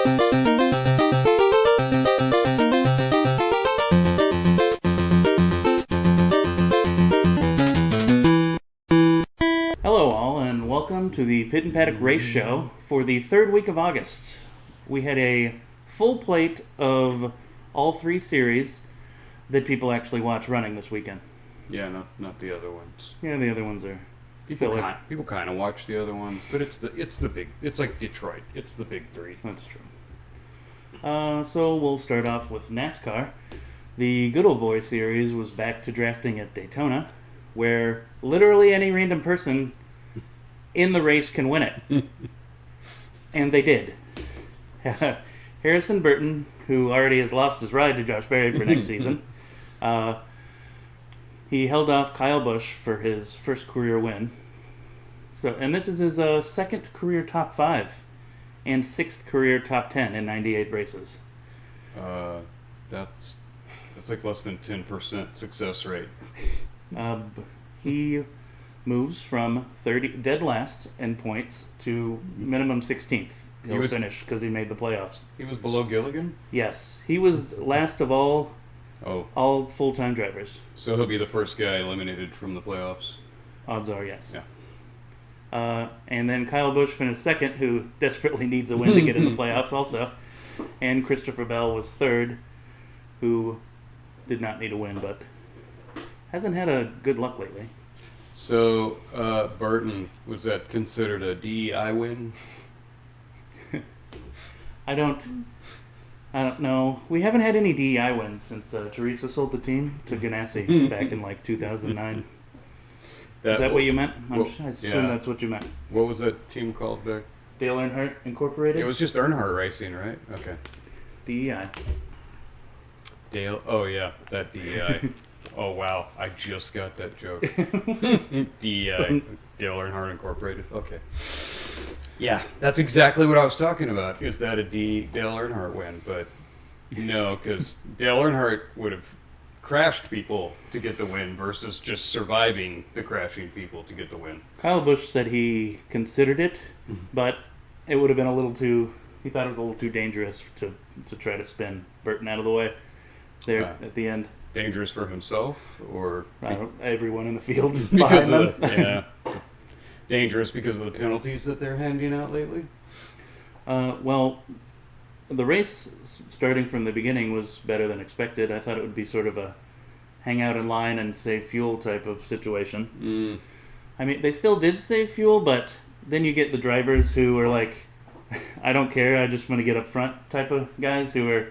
Hello all, and welcome to the Pit and Paddock Race Show for the third week of August. We had a full plate of all three series that people actually watch running this weekend. Yeah, not the other ones. Yeah, the other ones are People kind of watch the other ones, but it's like Detroit. It's the big three. That's true. So we'll start off with NASCAR. The Good Old Boy series was back to drafting at Daytona, where literally any random person in the race can win it. And they did. Harrison Burton, who already has lost his ride to Josh Berry for next season, he held off Kyle Busch for his first career win. And this is his second career top 5 and 6th career top 10 in 98 races. That's like less than 10% success rate. He moves from dead last in points to minimum 16th. He'll finish because he made the playoffs. He was below Gilligan? Yes. He was last of all full-time drivers. So he'll be the first guy eliminated from the playoffs? Odds are yes. Yeah. And then Kyle Busch finished second, who desperately needs a win to get in the playoffs also. And Christopher Bell was third, who did not need a win, but hasn't had a good luck lately. So, Burton, was that considered a DEI win? I don't know. We haven't had any DEI wins since Teresa sold the team to Ganassi back in like 2009. Is that what you meant? I assume that's what you meant. What was that team called back? Dale Earnhardt Incorporated? It was just Earnhardt Racing, right? Okay. DEI. Dale, oh yeah, that DEI. Oh wow, I just got that joke. DEI, Dale Earnhardt Incorporated. Okay. Yeah, that's exactly what I was talking about. Is that a Dale Earnhardt win? But no, because Dale Earnhardt would have crashed people to get the win versus just surviving the crashing people to get the win. Kyle Busch said he considered it, but it would have been he thought it was a little too dangerous to try to spin Burton out of the way there at the end. Dangerous for himself or everyone in the field because behind them. Yeah. Dangerous because of the penalties that they're handing out lately? Well, the race starting from the beginning was better than expected. I thought it would be sort of a hang out in line and save fuel type of situation. I mean, they still did save fuel, but then you get the drivers who are like, I don't care, I just want to get up front type of guys who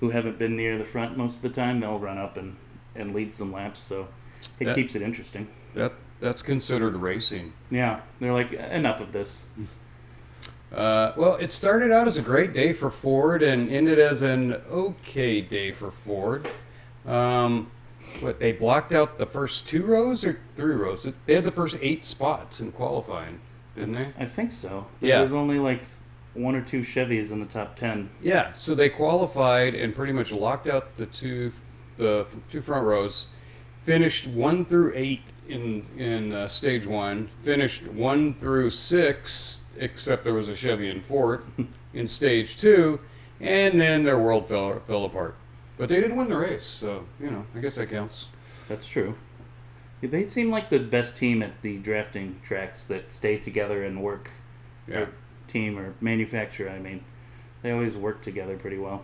haven't been near the front most of the time. They'll run up and lead some laps, so it keeps it interesting. That's considered racing. Yeah, they're like, enough of this. Well, it started out as a great day for Ford and ended as an okay day for Ford. They blocked out the first 2 rows or 3 rows? They had the first 8 spots in qualifying, didn't they? I think so. Yeah. There was only like 1 or 2 Chevys in the top 10. Yeah, so they qualified and pretty much locked out the two front rows. Finished 1 through 8 in stage 1. Finished 1 through 6, except there was a Chevy in 4th in stage 2, and then their world fell apart. But they did win the race, so I guess that counts. That's true. They seem like the best team at the drafting tracks that stay together and work. Yeah. Or team or manufacturer, I mean. They always work together pretty well.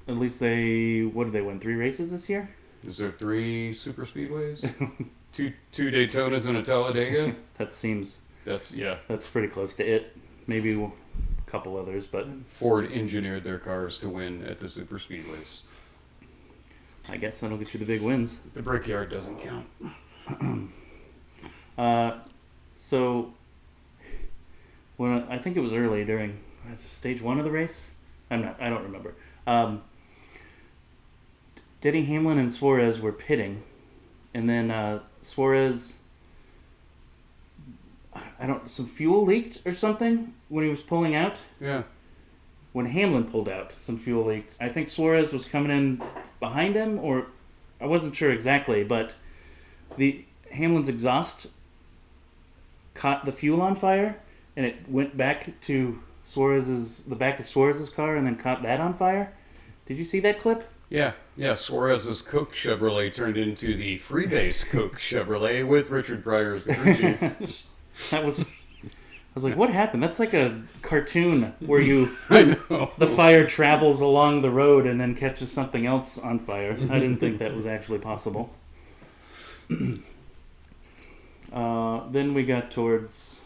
At least what did they win? 3 races this year? Is there 3 super speedways? two Daytonas and a Talladega? That's pretty close to it. Maybe a couple others, but Ford engineered their cars to win at the super speedways. I guess that'll get you the big wins. The Brickyard doesn't count. So when I think it was early during stage 1 of the race. I don't remember. Denny Hamlin and Suarez were pitting, and then Suarez, some fuel leaked or something when he was pulling out. Yeah. When Hamlin pulled out, some fuel leaked. I think Suarez was coming in behind him, or I wasn't sure exactly, but Hamlin's exhaust caught the fuel on fire, and it went back to the back of Suarez's car and then caught that on fire. Did you see that clip? Yeah. Suarez's Coke Chevrolet turned into the Freebase Coke Chevrolet with Richard Pryor as the crew chief. I was like, what happened? That's like a cartoon where I know. the fire travels along the road and then catches something else on fire. I didn't think that was actually possible. Then we got towards,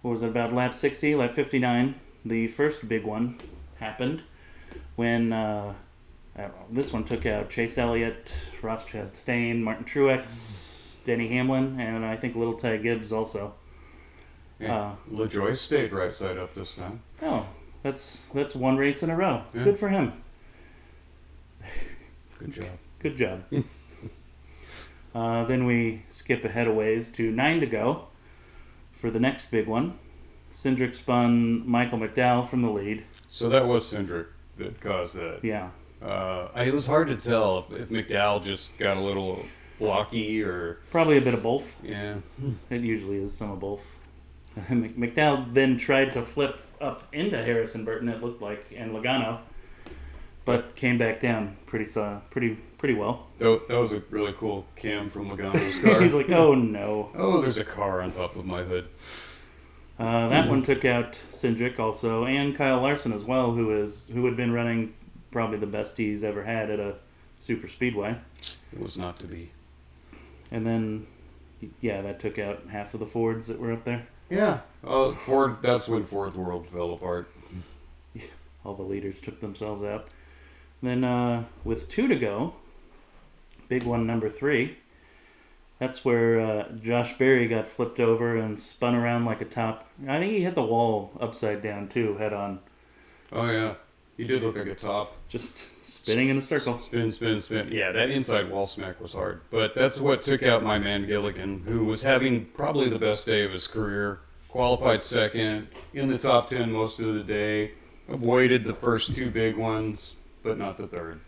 what was it, about lap 60, lap 59. The first big one happened when this one took out Chase Elliott, Ross Chastain, Martin Truex, Denny Hamlin, and I think Little Ty Gibbs also. Yeah. LaJoy stayed right side up this time. Oh, that's one race in a row. Yeah. Good for him. Good job. Good job. Then we skip ahead a ways to 9 to go for the next big one. Cindric spun Michael McDowell from the lead. So that was Cindric that caused that. Yeah. It was hard to tell if McDowell just got a little blocky or... Probably a bit of both. Yeah. It usually is some of both. McDowell then tried to flip up into Harrison Burton, it looked like, and Logano, but came back down pretty well. That was a really cool cam from Logano's car. He's like, oh no. Oh, there's a car on top of my hood. That one took out Cindric also, and Kyle Larson as well, who had been running probably the best he's ever had at a super speedway. It was not to be. And then, yeah, that took out half of the Fords that were up there. Yeah. Ford. That's when Ford's world fell apart. All the leaders took themselves out. Then with 2 to go, big one, number 3, that's where Josh Berry got flipped over and spun around like a top. I think he hit the wall upside down too, head on. Oh yeah, he did look like a top. Just spinning in a circle. Spin. Yeah, that inside wall smack was hard. But that's what took out my man Gilligan, who was having probably the best day of his career. Qualified second, in the top 10 most of the day. Avoided the first 2 big ones, but not the third.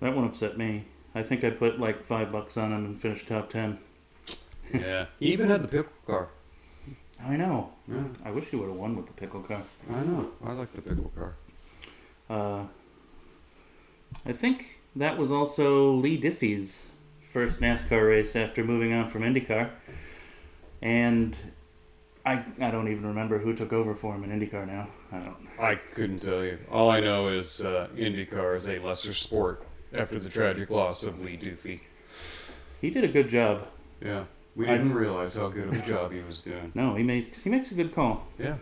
That one upset me. I think I put like $5 on him and finished top 10. Yeah, he even had the pickle car. I know. Yeah. I wish he would have won with the pickle car. I know. I like the pickle car. I think that was also Lee Diffie's first NASCAR race after moving on from IndyCar. And I don't even remember who took over for him in IndyCar now. I couldn't tell you. All I know is IndyCar is a lesser sport after the tragic loss of Lee Diffie. He did a good job. Yeah. We didn't realize how good of a job he was doing. No, he makes a good call. Yeah.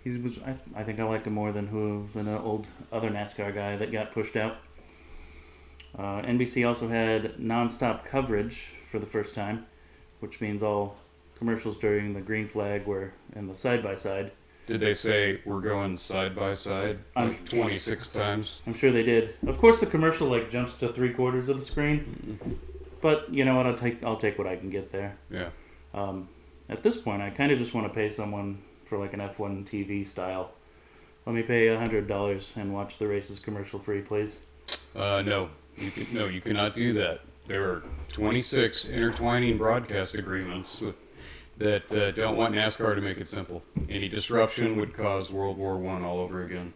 He was. I think I like him more than an old other NASCAR guy that got pushed out. NBC also had nonstop coverage for the first time, which means all commercials during the green flag were in the side by side. Did they say we're going side by side like 26 times? I'm sure they did. Of course, the commercial jumps to 3/4 of the screen. Mm-hmm. But you know what? I'll take what I can get there. Yeah. At this point, I kind of just want to pay someone for like an F1 TV style. Let me pay $100 and watch the races commercial free, please. No, you cannot do that. There are 26 intertwining broadcast agreements that don't want NASCAR to make it simple. Any disruption would cause World War I all over again.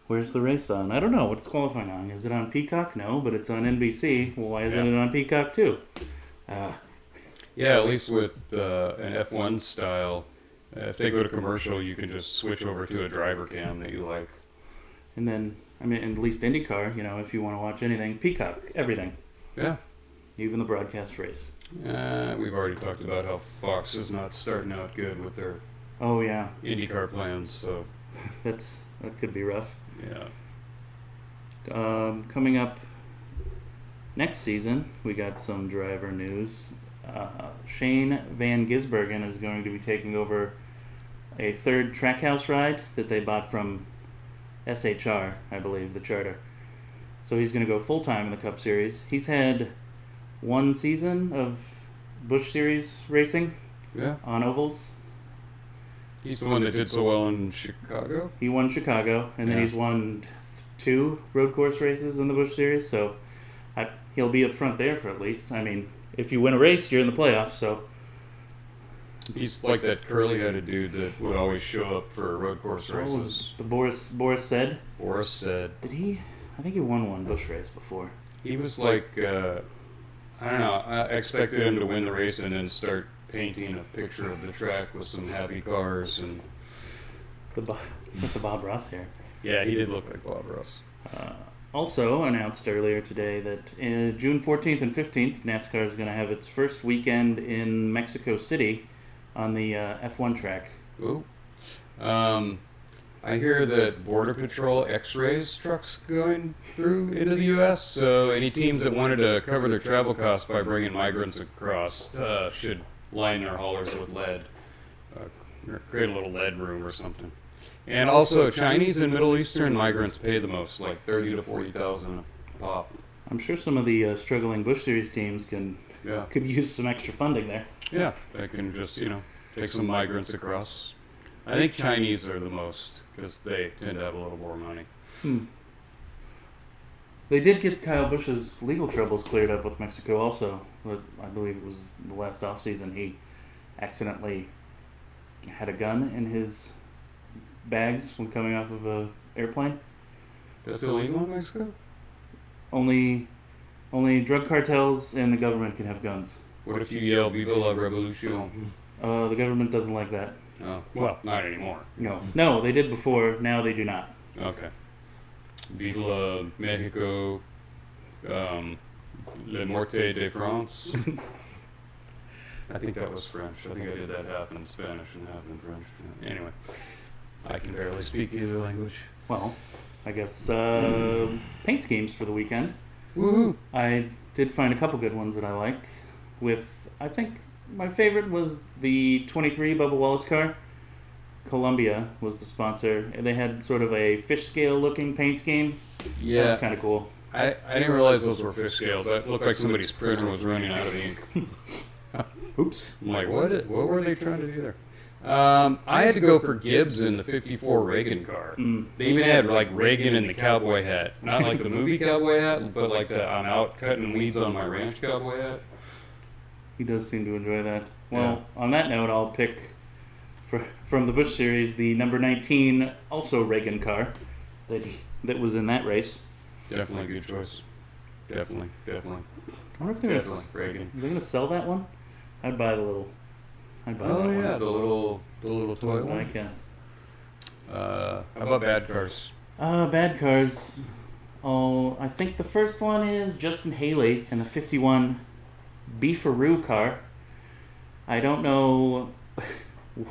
Where's the race on? I don't know. What's qualifying on? Is it on Peacock? No, but it's on NBC. Well, why isn't it on Peacock too? Yeah, at least with an F1 style, if they go to commercial, you can just switch over to a driver cam that you like. And then, at least IndyCar, if you want to watch anything, Peacock, everything. Yeah. Even the broadcast race. We've already talked about how Fox is not starting out good with their IndyCar plans, so that could be rough. Yeah. Coming up next season, we got some driver news. Shane Van Gisbergen is going to be taking over a third Trackhouse ride that they bought from SHR, I believe, the charter. So he's going to go full-time in the Cup Series. He's had 1 season of Busch Series racing on ovals. He's the one that did so well in Chicago? He won Chicago, and then he's won 2 road course races in the Busch Series, so he'll be up front there for at least. If you win a race, you're in the playoffs, so He's like that curly-headed dude that would always show up for road course What was races. the Boris said? Boris said Did he? I think he won one Busch race before. he was like, I don't know. I expected him to win the race and then start painting a picture of the track with some happy cars and. With the Bob Ross hair. Yeah, he did look like Bob Ross. Also announced earlier today that June 14th and 15th, NASCAR is going to have its first weekend in Mexico City on the F1 track. Ooh. I hear that Border Patrol X-rays trucks going through into the U.S., so any teams that wanted to cover their travel costs by bringing migrants across should line their haulers with lead. Create a little lead room or something. And also, Chinese and Middle Eastern migrants pay the most, like $30,000 to $40,000 a pop. I'm sure some of the struggling Busch Series teams could use some extra funding there. Yeah, they can just, take some migrants across. I think Chinese are the most, because they tend to have a little more money. They did get Kyle Busch's legal troubles cleared up with Mexico also. But I believe it was the last offseason he accidentally had a gun in his bags when coming off of a airplane. That's illegal in Mexico? Only drug cartels and the government can have guns. What if you yell "Viva la Revolution"? The government doesn't like that. Oh, well, not anymore. No, they did before. Now they do not. Okay. Viva la Mexico, Le Morte de France. I think that was French. I think I did that half in Spanish and half in French. Anyway, I can barely speak either language. Well, I guess paint schemes for the weekend. Woohoo! I did find a couple good ones that I like. I think my favorite was the 23 Bubba Wallace car. Columbia was the sponsor. And they had sort of a fish scale looking paint scheme. Yeah. That was kind of cool. I didn't realize those were fish scales. That looked like somebody's printer was running out of ink. Oops. I'm like, what were they trying to do there? I had to go for Gibbs in the 54 Reagan car. They even had like Reagan in the cowboy hat. Not like the movie cowboy hat, but like the I'm out cutting weeds on my ranch cowboy hat. He does seem to enjoy that. Well, on that note, I'll pick from the Busch Series the number 19 also Reagan car that was in that race. Definitely a good choice. Definitely. I wonder if they're Reagan. Are they gonna sell that one? I'd buy the little. Oh yeah, the little toy one. Diecast. How about bad cars? Bad cars. Oh, I think the first one is Justin Haley in the 51 Beefaroo car. I don't know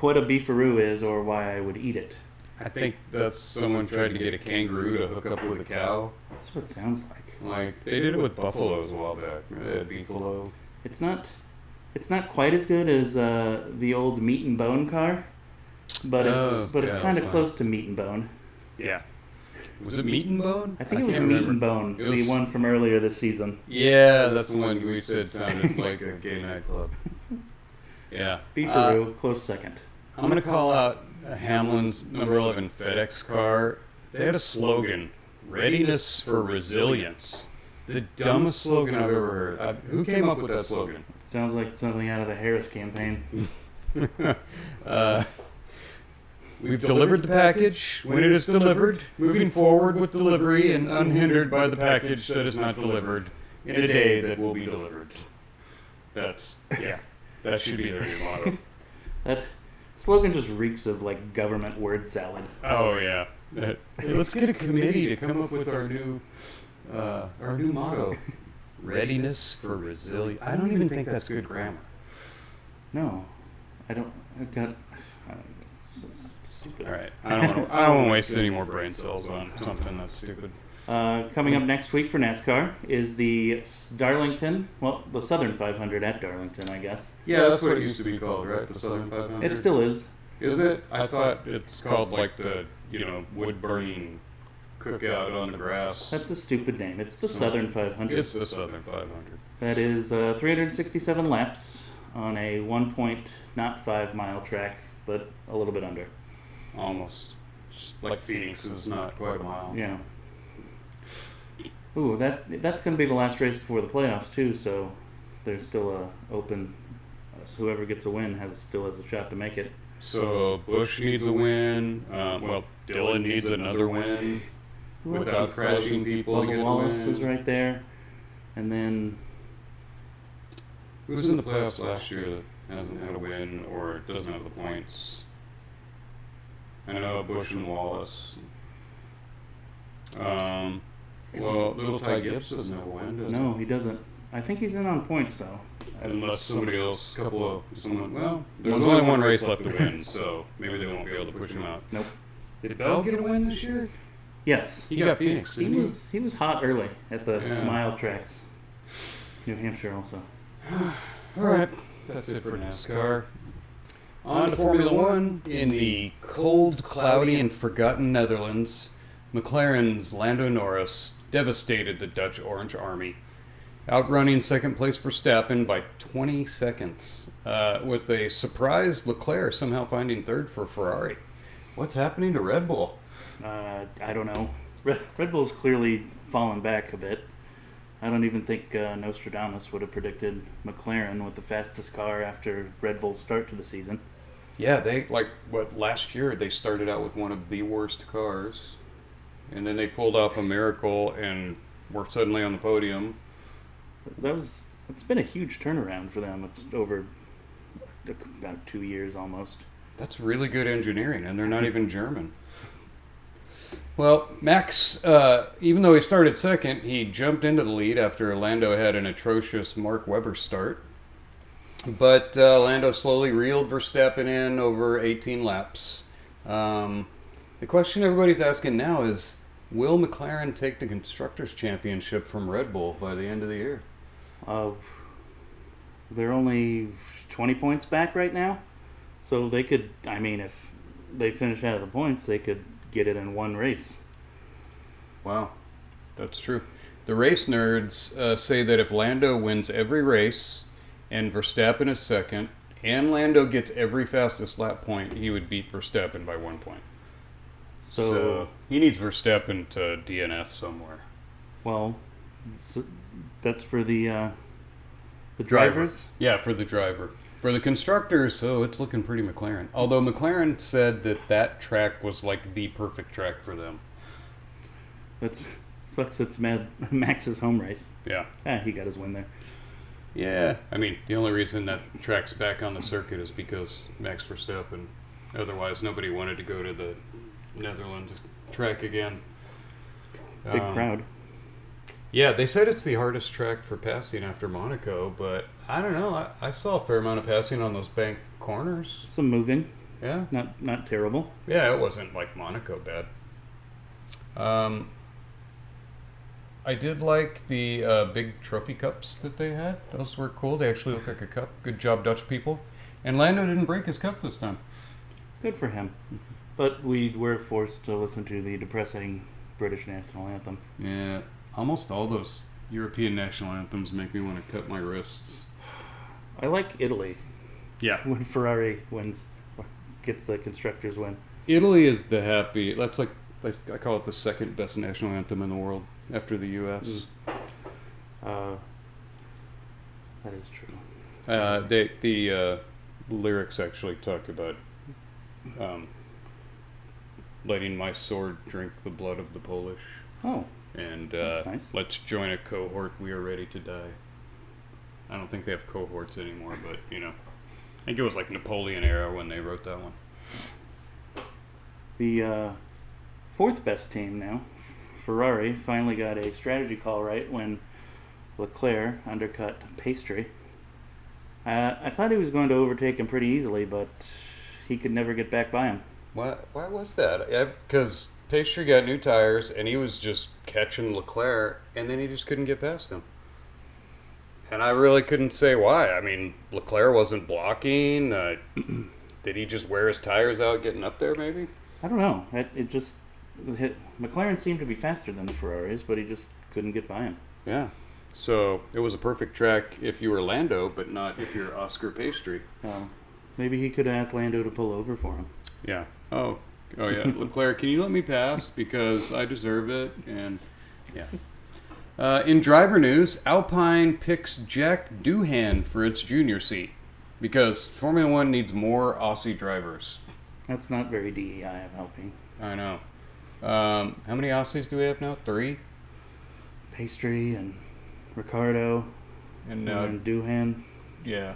what a beefaroo is or why I would eat it. I think that's someone tried to get a kangaroo to hook up with a cow. That's what it sounds like. Like they did it with buffaloes a while back. Beefalo. It's not quite as good as the old Meat and Bone car, but it's kind of close to Meat and Bone. Yeah. Was it Meat and Bone? I think it was Meat and Bone, the one from earlier this season. Yeah, that's the one we said sounded like a gay nightclub. Yeah. Beefaroo, close second. I'm going to call out Hamlin's number 11 FedEx car. They had a slogan, readiness for resilience. The dumbest slogan I've ever heard. Who came up with that slogan? Sounds like something out of the Harris campaign. We've delivered the package when it is delivered, moving forward with delivery and unhindered by the package that is not delivered in a day that will be delivered. That should be their new motto. That slogan just reeks of like government word salad. Oh yeah. Hey, let's get a committee to come up with our new motto. Readiness for resilience. I don't even think that's good grammar. No, I don't. So stupid. All right, I don't want to waste any more brain cells on something that's stupid. Coming up next week for NASCAR is the Darlington, the Southern 500 at Darlington, I guess. Yeah, that's what it used to be called, right? The Southern 500. It still is. Is it? I thought it's called like the wood burning cookout on the grass. That's a stupid name. It's the Southern 500. It's the Southern 500. That is 367 laps on a 1.5 mile track, but a little bit under. Almost. Just like Phoenix is not quite a mile. Yeah. Ooh, that's going to be the last race before the playoffs too, so there's still a open So whoever gets a win still has a shot to make it. So Busch needs a win. Dillon needs another win without crashing people. Bubba Wallace is right there. And then... Who was in the playoffs last year that hasn't had a win or doesn't have the points? I know Busch and Wallace. Little Ty Gibbs doesn't have a win, does No, he doesn't. I think he's in on points, though. Unless somebody else, there's only one race left to win, so maybe they won't be able to push him out. Nope. Did Bell get a win this year? Yes. He got Phoenix, He was hot early at the mile tracks. New Hampshire also. All right. That's it for NASCAR. On to Formula One. In the cold, cloudy, and forgotten Netherlands, McLaren's Lando Norris devastated the Dutch Orange Army, outrunning second place Verstappen by 20 seconds, with a surprised Leclerc somehow finding third for Ferrari. What's happening to Red Bull? I don't know. Red Bull's clearly fallen back a bit. I don't even think Nostradamus would have predicted McLaren with the fastest car after Red Bull's start to the season. Yeah, last year they started out with one of the worst cars, and then they pulled off a miracle and were suddenly on the podium. It's been a huge turnaround for them. It's over about 2 years almost. That's really good engineering, and they're not even German. Well, Max, even though he started second, he jumped into the lead after Lando had an atrocious Mark Webber start. But Lando slowly reeled Verstappen in over 18 laps. The question everybody's asking now is, will McLaren take the Constructors' Championship from Red Bull by the end of the year? They're only 20 points back right now. So they could, if they finish out of the points, they could get it in one race. Wow, that's true. The race nerds say that if Lando wins every race and Verstappen is second, and Lando gets every fastest lap point, he would beat Verstappen by 1 point. So he needs Verstappen to DNF somewhere. Well, so that's for the drivers? Yeah, for the driver. For the constructors, it's looking pretty McLaren. Although McLaren said that track was like the perfect track for them. That sucks. It's Max's home race. Yeah. He got his win there. Yeah. The only reason that track's back on the circuit is because Max Verstappen. Otherwise, nobody wanted to go to the Netherlands track again. Big crowd. Yeah, they said it's the hardest track for passing after Monaco, but I don't know. I saw a fair amount of passing on those bank corners. Some moving. Yeah. Not terrible. Yeah, it wasn't like Monaco bad. I did like the big trophy cups that they had. Those were cool. They actually look like a cup. Good job, Dutch people. And Lando didn't break his cup this time. Good for him. But we were forced to listen to the depressing British national anthem. Yeah. Almost all those European national anthems make me want to cut my wrists. I like Italy. Yeah. When Ferrari gets the constructors win. Italy is the happy. That's like, I call it the second best national anthem in the world after the U.S. That is true. The lyrics actually talk about letting my sword drink the blood of the Polish. Oh. And that's nice. Let's join a cohort. We are ready to die. I don't think they have cohorts anymore, but I think it was like Napoleon era when they wrote that one. The fourth best team now, Ferrari, finally got a strategy call right when Leclerc undercut Pastry. I thought he was going to overtake him pretty easily, but he could never get back by him. Why was that? Because Pastry got new tires, and he was just catching Leclerc, and then he just couldn't get past him. And I really couldn't say why. Leclerc wasn't blocking. Did he just wear his tires out getting up there, maybe? I don't know. McLaren seemed to be faster than the Ferraris, but he just couldn't get by him. Yeah. So it was a perfect track if you were Lando, but not if you're Oscar Pastry. Maybe he could have asked Lando to pull over for him. Yeah. Oh yeah. Leclerc, can you let me pass because I deserve it? And yeah. In driver news, Alpine picks Jack Doohan for its junior seat. Because Formula One needs more Aussie drivers. That's not very DEI of helping. I know. How many Aussies do we have now? 3? Pastry and Ricardo And Doohan. yeah.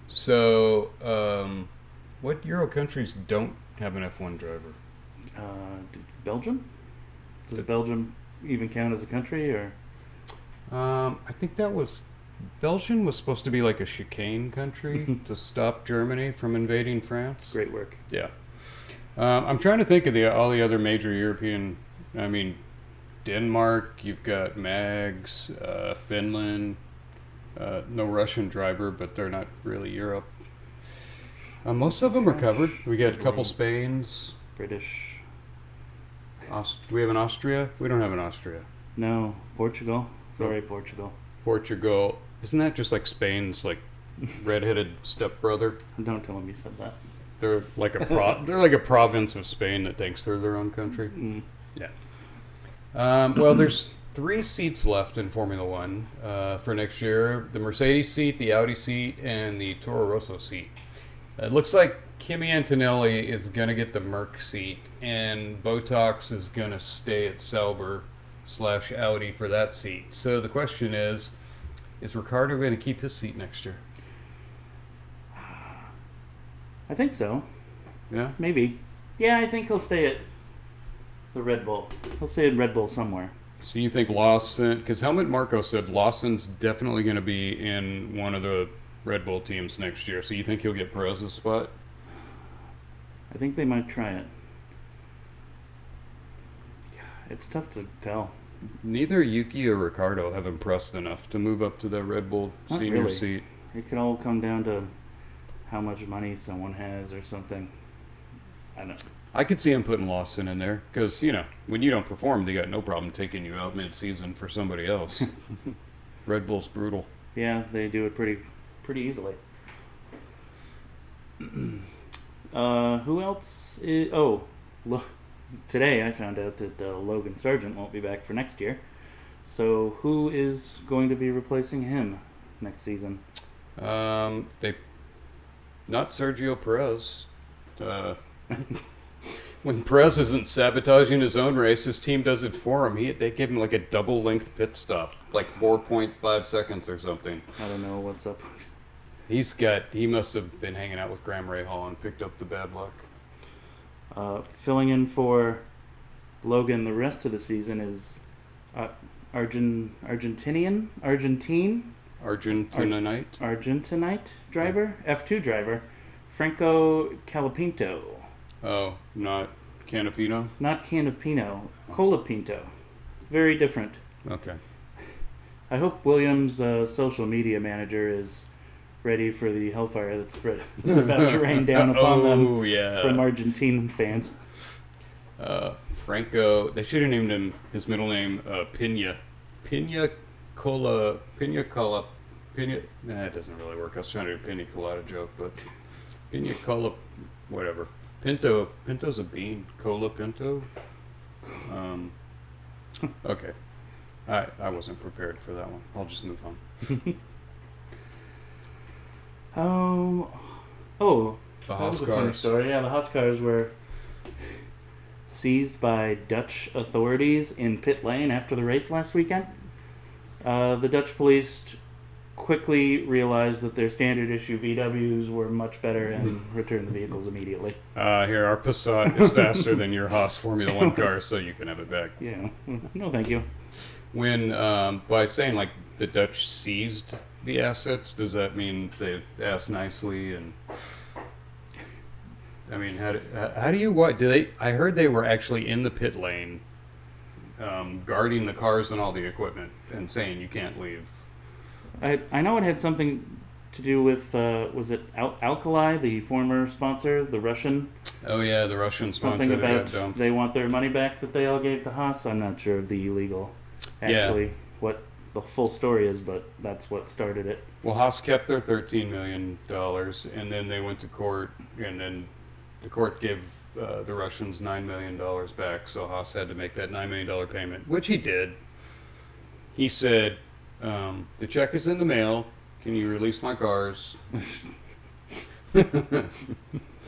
So, what Euro countries don't have an F1 driver? Belgium? Does Belgium even count as a country, or? I think Belgium was supposed to be like a chicane country to stop Germany from invading France. Great work. Yeah. I'm trying to think of all the other major European. I mean, Denmark. You've got Mags, Finland. No Russian driver, but they're not really Europe. Most of them are covered. We got a couple Spains. British. Do we have an Austria? We don't have an Austria. No, Portugal. Sorry, Portugal. Portugal. Isn't that just like Spain's like redheaded stepbrother? Don't tell him you said that. They're like they're like a province of Spain that thinks they're their own country. Mm. Yeah. Well, there's 3 seats left in Formula One for next year: the Mercedes seat, the Audi seat, and the Toro Rosso seat. It looks like Kimi Antonelli is going to get the Merc seat, and Botox is going to stay at Sauber/Audi for that seat. So the question is Ricciardo going to keep his seat next year? I think so. Yeah? Maybe. Yeah, I think he'll stay at the Red Bull. He'll stay at Red Bull somewhere. So you think Lawson, because Helmut Marko said Lawson's definitely going to be in one of the Red Bull teams next year. So you think he'll get Perez's spot? I think they might try it. It's tough to tell. Neither Yuki or Ricardo have impressed enough to move up to the Red Bull Not senior really. seat. It could all come down to how much money someone has or something. I don't know. I could see him putting Lawson in there because, when you don't perform, they got no problem taking you out mid-season for somebody else. Red Bull's brutal. Yeah, they do it pretty easily. Who else? Today I found out that Logan Sargent won't be back for next year. So who is going to be replacing him next season? Not Sergio Perez. When Perez isn't sabotaging his own race, his team does it for him. They give him like a double-length pit stop, like 4.5 seconds or something. I don't know what's up. He must have been hanging out with Graham Rahal and picked up the bad luck. Filling in for Logan the rest of the season is Argentinite driver, F2 driver, Franco Colapinto. Oh, not Canapino? Not Canapino, Colapinto. Very different. Okay. I hope Williams' social media manager is ready for the hellfire that's about to rain down upon them from Argentine fans. Franco, they should have named him his middle name Pina. Nah, it doesn't really work. I was trying to do a Pina Colada joke, but Pina Cola, whatever. Pinto's a bean. Cola Pinto? Okay. I wasn't prepared for that one. I'll just move on. The that was a funny story. Yeah, the Huskars were seized by Dutch authorities in pit lane after the race last weekend. The Dutch police quickly realized that their standard issue VWs were much better and returned the vehicles immediately. Here, our Passat is faster than your Haas Formula One car, so you can have it back. Yeah. No, thank you. When, by saying, like, the Dutch seized the assets, does that mean they asked nicely? And I mean, how do you, what, I heard they were actually in the pit lane, guarding the cars and all the equipment and saying you can't leave. I know it had something to do with, was it Alkali, the former sponsor, the Russian? Oh yeah, the Russian sponsor. Something about they want their money back that they all gave to Haas. I'm not sure of the legal, what the full story is, but that's what started it. Well, Haas kept their $13 million, and then they went to court, and then the court gave the Russians $9 million back, so Haas had to make that $9 million payment, which he did. He said, the check is in the mail. Can you release my cars? All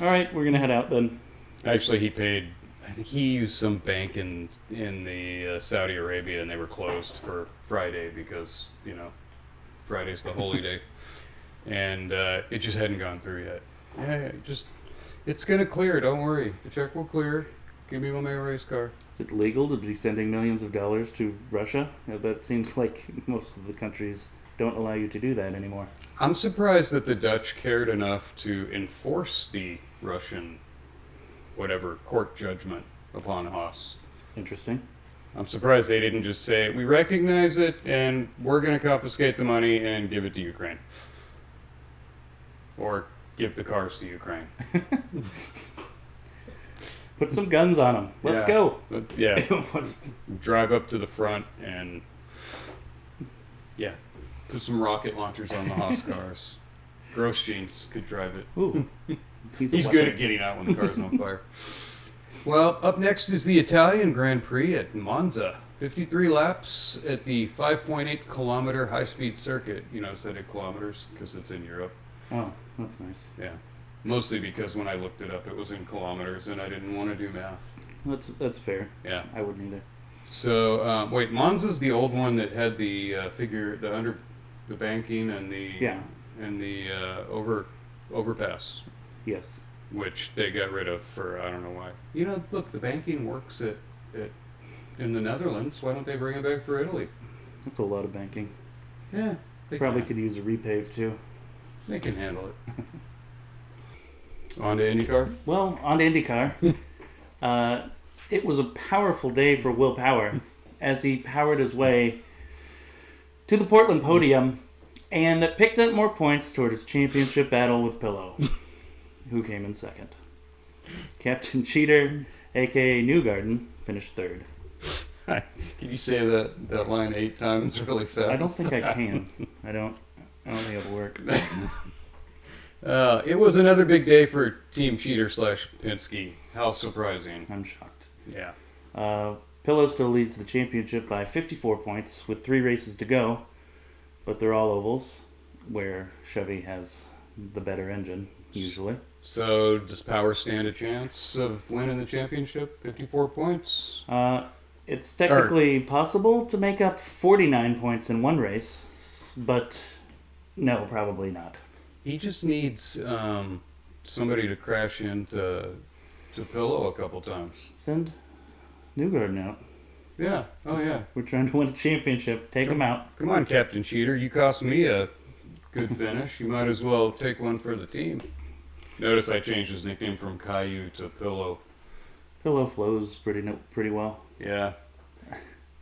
right, we're gonna head out then. Actually, he paid. I think he used some bank in the Saudi Arabia, and they were closed for Friday because Friday's the holy day, and it just hadn't gone through yet. Yeah, it's gonna clear. Don't worry, the check will clear. Give me my race car. Is it legal to be sending millions of dollars to Russia? That seems like most of the countries don't allow you to do that anymore. I'm surprised that the Dutch cared enough to enforce the Russian, whatever, court judgment upon Haas. Interesting. I'm surprised they didn't just say, we recognize it and we're going to confiscate the money and give it to Ukraine. Or give the cars to Ukraine. Put some guns on them. Let's Yeah. go. But, yeah. Drive up to the front and, yeah, put some rocket launchers on the Haas cars. Gross Jeans could drive it. Ooh. He's good at getting out when the car's on fire. Well, up next is the Italian Grand Prix at Monza. 53 laps at the 5.8 kilometer high-speed circuit. You notice I did kilometers because it's in Europe. Oh, that's nice. Yeah. Mostly because when I looked it up, it was in kilometers, and I didn't want to do math. That's fair. Yeah. I wouldn't either. So, wait, Monza's the old one that had the the banking and the overpass, Yes. which they got rid of for I don't know why. Look, the banking works in the Netherlands. Why don't they bring it back for Italy? That's a lot of banking. Yeah, Probably could use a repave too. They can handle it. On to IndyCar. Well, on to IndyCar. It was a powerful day for Will Power as he powered his way to the Portland podium and picked up more points toward his championship battle with Pillow, who came in second. Captain Cheater, a.k.a. Newgarden, finished third. Can you say that line 8 times really fast? I don't think I can. I don't think it'll work. It was another big day for Team Cheater / Penske. How surprising. I'm shocked. Yeah. Pillow still leads the championship by 54 points with 3 races to go, but they're all ovals, where Chevy has the better engine, usually. So, does Power stand a chance of winning the championship? 54 points? It's technically possible to make up 49 points in one race, but no, probably not. He just needs somebody to crash into Pillow a couple times. Send Newgarden out. Yeah. Oh, yeah. We're trying to win a championship. Take him out. Come on, Captain Cheater. You cost me a good finish. You might as well take one for the team. Notice I changed his nickname from Caillou to Pillow. Pillow flows pretty well. Yeah.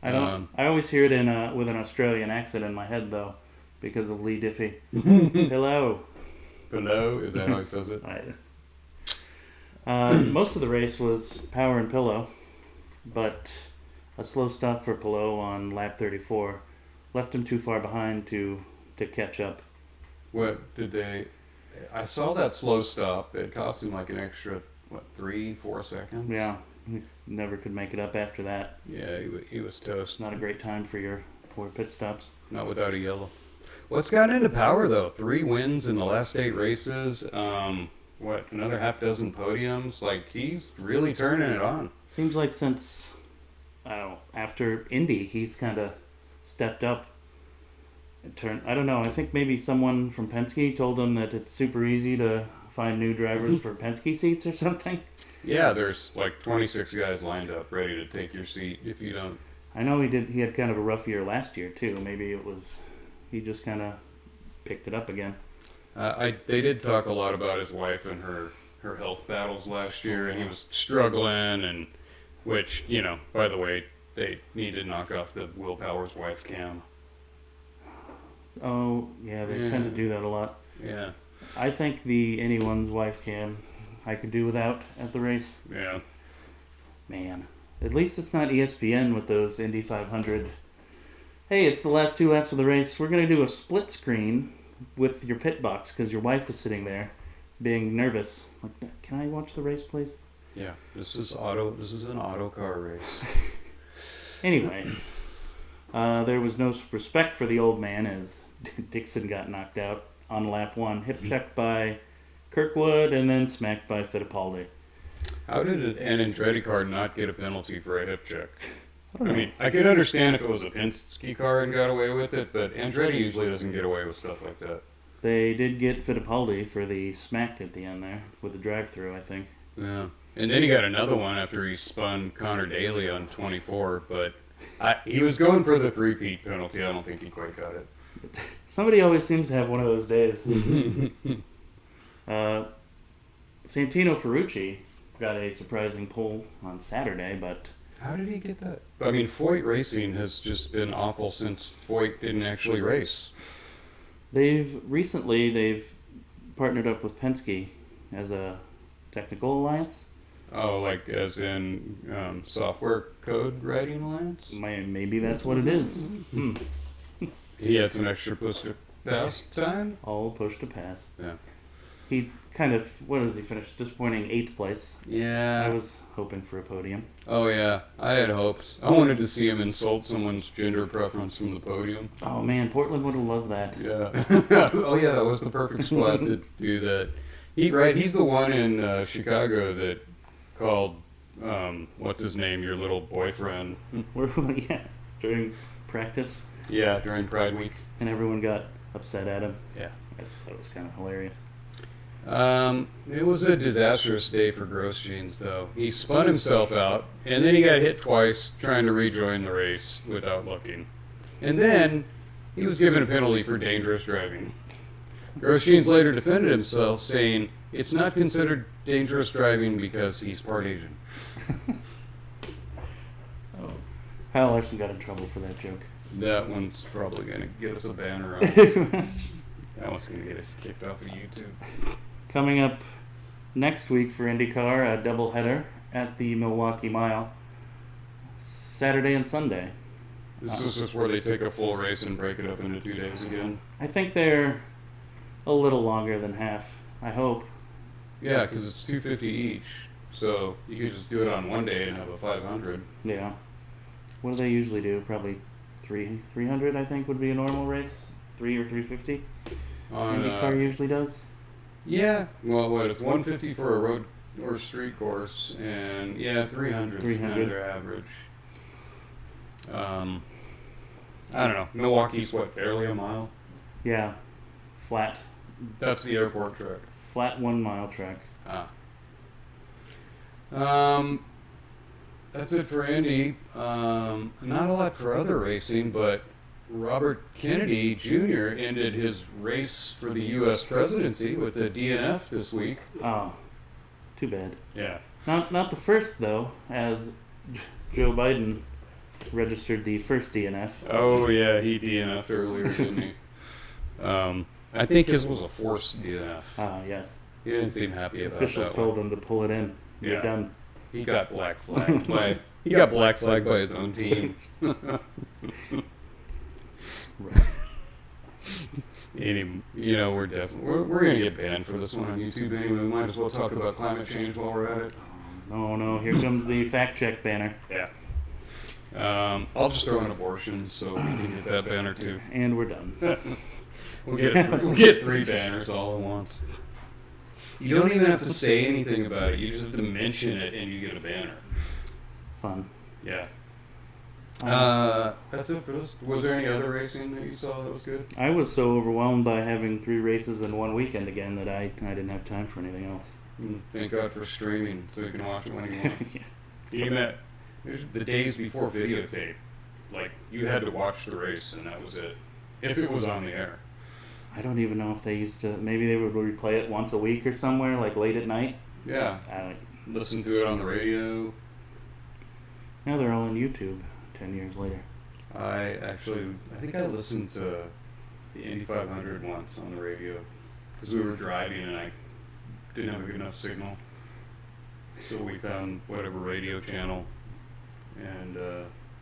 I always hear it with an Australian accent in my head though, because of Lee Diffie. Pillow. Pillow? Is that how he says it? Most of the race was Power and Pillow, but a slow stop for Pillow on lap 34 left him too far behind to catch up. What did they? I saw that slow stop. It cost him like an extra 3-4 seconds. Yeah, he never could make it up after that. Yeah, he was toast. Not a great time for your poor pit stops. Not without a yellow. What's gotten into Power though? 3 wins in the last 8 races. Another half dozen podiums? Like, he's really turning it on. Seems like since, after Indy, he's kind of stepped up. I don't know, I think maybe someone from Penske told him that it's super easy to find new drivers for Penske seats or something. Yeah, there's like 26 guys lined up ready to take your seat if you don't. I know he had kind of a rough year last year too. Maybe he just kind of picked it up again. They did talk a lot about his wife and her health battles last year, and he was struggling, and which, by the way, they need to knock off the Will Power's wife cam. Oh, yeah, they tend to do that a lot. Yeah. I think the anyone's wife cam I could do without at the race. Yeah. Man, at least it's not ESPN with those Indy 500. Hey, it's the last 2 laps of the race. We're going to do a split screen with your pit box because your wife is sitting there being nervous. Like, can I watch the race, please? Yeah, this is an auto car race. Anyway, there was no respect for the old man as Dixon got knocked out on lap 1. Hip checked by Kirkwood, and then smacked by Fittipaldi. How did an Andretti car not get a penalty for a hip check? I don't know. I could understand if it was a Penske car and got away with it, but Andretti usually doesn't get away with stuff like that. They did get Fittipaldi for the smack at the end there with the drive-through, I think. Yeah. And then he got another one after he spun Connor Daly on 24, but he was going for the three-peat penalty. I don't think he quite got it. Somebody always seems to have one of those days. Santino Ferrucci got a surprising pole on Saturday, but... How did he get that? I mean, Foyt Racing has just been awful since Foyt didn't actually race. They've partnered up with Penske as a technical alliance. Oh, like as in software code writing alliance? Maybe that's what it is. He had some extra push to pass time? All push to pass. Yeah. He kind of, what does he finish? Disappointing 8th place. Yeah. I was hoping for a podium. Oh, yeah. I had hopes. I wanted to see him insult someone's gender preference from the podium. Oh, man, Portland would have loved that. Yeah. Oh, yeah, that was the perfect spot to do that. He's the one in Chicago that called, what's his name, your little boyfriend. Yeah, during practice. Yeah, during Pride Week. And everyone got upset at him. Yeah. I just thought it was kind of hilarious. It was a disastrous day for Grosjeans, though. He spun himself out, and then he got hit twice trying to rejoin the race without looking. And then he was given a penalty for dangerous driving. Grosjeans later defended himself, saying it's not considered dangerous driving because he's part Asian. Kyle Larson got in trouble for that joke. That one's probably going to get us a banner on. That one's going to get us kicked off of YouTube. Coming up next week for IndyCar, a doubleheader at the Milwaukee Mile, Saturday and Sunday. This is just where they take a full race and break it up into 2 days again. I think they're a little longer than half, I hope. Yeah, because it's $250 each. So you could just do it on one day and have a 500. Yeah. What do they usually do? Probably 300, I think, would be a normal race. 3 or 350. IndyCar usually does. Yeah. Well, it's 150 for a road or street course, and 300 is kind of their average. I don't know. Milwaukee's barely a mile? Yeah. Flat. That's the airport track. Flat 1 mile track. That's it for Indy. Not a lot for other racing, but Robert Kennedy Jr. ended his race for the U.S. presidency with the DNF this week. Oh, too bad. Yeah. Not the first, though, as Joe Biden registered the first DNF. Oh, yeah, he DNF'd earlier, didn't he? I think his was a forced DNF. Yes. He didn't seem happy about Officials that told one. him to pull it in. You're Yeah. done. He got black flagged by his own team. We're gonna get banned for this one on YouTube anyway. We might as well talk about climate change while we're at it. No, here comes the fact check banner. Yeah. I'll just throw in abortions so we can get that banner too. And we're done. We'll get 3 banners all at once. You don't even have to say anything about it. You just have to mention it and you get a banner. Fun. Yeah. That's it for this. Was there any other racing that you saw that was good? I was so overwhelmed by having 3 races in one weekend again that I didn't have time for anything else. Thank God for streaming so you can watch it when you want. Yeah. The days before videotape, you had to watch the race and that was it. If it was on the air. I don't even know if they used to. Maybe they would replay it once a week or somewhere, late at night. Yeah. Listen to it on the radio. Now they're all on YouTube 10 years later. I think I listened to the Indy 500 once on the radio because we were driving and I didn't have a good enough signal. So we found whatever radio channel and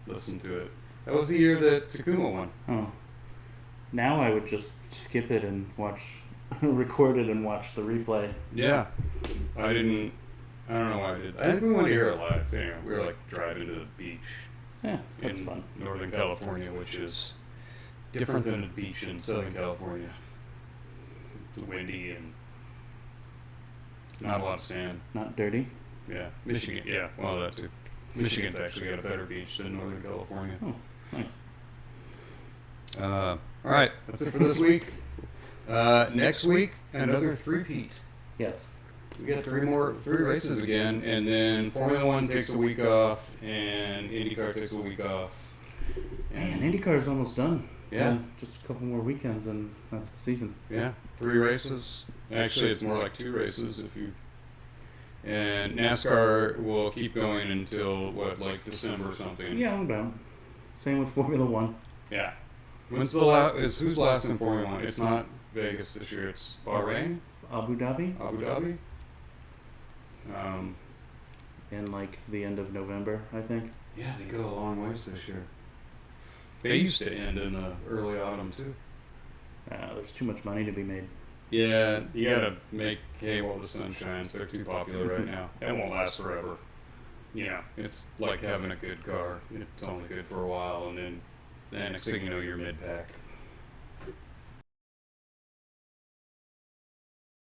listened to it. That was the year that Takuma won. Oh. Now I would just skip it and record it and watch the replay. Yeah. I don't know why I did. I think we wanted to hear it live. Anyway, we were driving to the beach. Yeah, that's fun. Northern California, which is different than the beach in Southern California. It's windy and Not a lot of sand. Not dirty. Yeah. Michigan. Yeah. Well, that too. Michigan's actually got a better beach than Northern California. Oh, nice. All right. That's it for this week. Next week, another three-peat. Yes. We got three races again, and then Formula One takes a week off, and IndyCar takes a week off. Man, IndyCar is almost done. Yeah. Just a couple more weekends and that's the season. Yeah, 3 races. Actually, it's more like 2 races if you. And NASCAR will keep going until like December or something. Yeah, I'm down. Same with Formula One. Yeah. When's the who's last in Formula One? It's not Vegas this year. It's Bahrain. Abu Dhabi. Abu Dhabi. In like the end of November, I think. Yeah, they go a long ways this year. They used to end in the early autumn too. There's too much money to be made. Yeah, you gotta make hay while the sun shines. They're too popular right now. It won't last forever. Yeah, it's like having a good car. It's only good for a while, and then next thing you know, you're mid-pack.